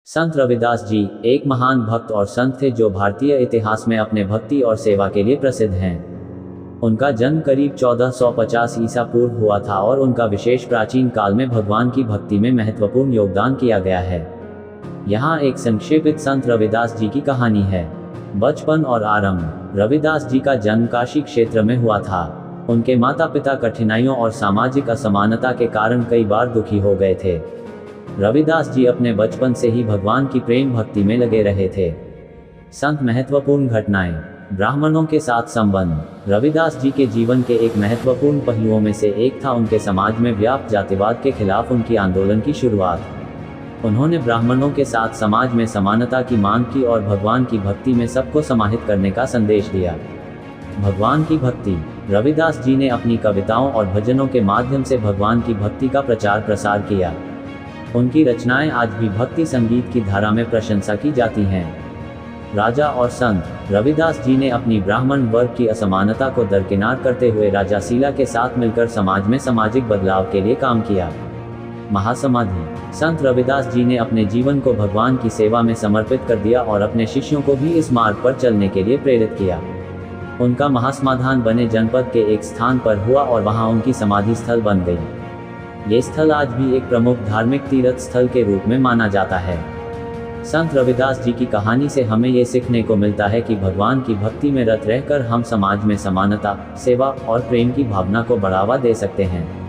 संत रविदास जी एक महान भक्त और संत थे जो भारतीय इतिहास में अपने भक्ति और सेवा के लिए प्रसिद्ध हैं। उनका जन्म करीब 1450 ईसा पूर्व हुआ था और उनका विशेष प्राचीन काल में भगवान की भक्ति में महत्वपूर्ण योगदान किया गया है। यहाँ एक संक्षेपित संत रविदास जी की कहानी है। बचपन और आरंभ। रविदास जी का जन्म काशी क्षेत्र में हुआ था। उनके माता पिता कठिनाइयों और सामाजिक असमानता के कारण कई बार दुखी हो गए थे। रविदास जी अपने बचपन से ही भगवान की प्रेम भक्ति में लगे रहे थे। संत महत्वपूर्ण घटनाएं। ब्राह्मणों के साथ संबंध। रविदास जी के जीवन के एक महत्वपूर्ण पहलुओं में से एक था उनके समाज में व्याप्त जातिवाद के खिलाफ उनकी आंदोलन की शुरुआत। उन्होंने ब्राह्मणों के साथ समाज में समानता की मांग की और भगवान की भक्ति में सबको समाहित करने का संदेश दिया। भगवान की भक्ति। रविदास जी ने अपनी कविताओं और भजनों के माध्यम से भगवान की भक्ति का प्रचार प्रसार किया। उनकी रचनाएं आज भी भक्ति संगीत की धारा में प्रशंसा की जाती हैं। राजा और संत। रविदास जी ने अपनी ब्राह्मण वर्ग की असमानता को दरकिनार करते हुए राजा सीला के साथ मिलकर समाज में सामाजिक बदलाव के लिए काम किया। महासमाधि। संत रविदास जी ने अपने जीवन को भगवान की सेवा में समर्पित कर दिया और अपने शिष्यों को भी इस मार्ग पर चलने के लिए प्रेरित किया। उनका महासमाधान बने जनपद के एक स्थान पर हुआ और वहां उनकी समाधि स्थल बन गई। ये स्थल आज भी एक प्रमुख धार्मिक तीर्थ स्थल के रूप में माना जाता है। संत रविदास जी की कहानी से हमें ये सीखने को मिलता है कि भगवान की भक्ति में रत रहकर हम समाज में समानता, सेवा और प्रेम की भावना को बढ़ावा दे सकते हैं।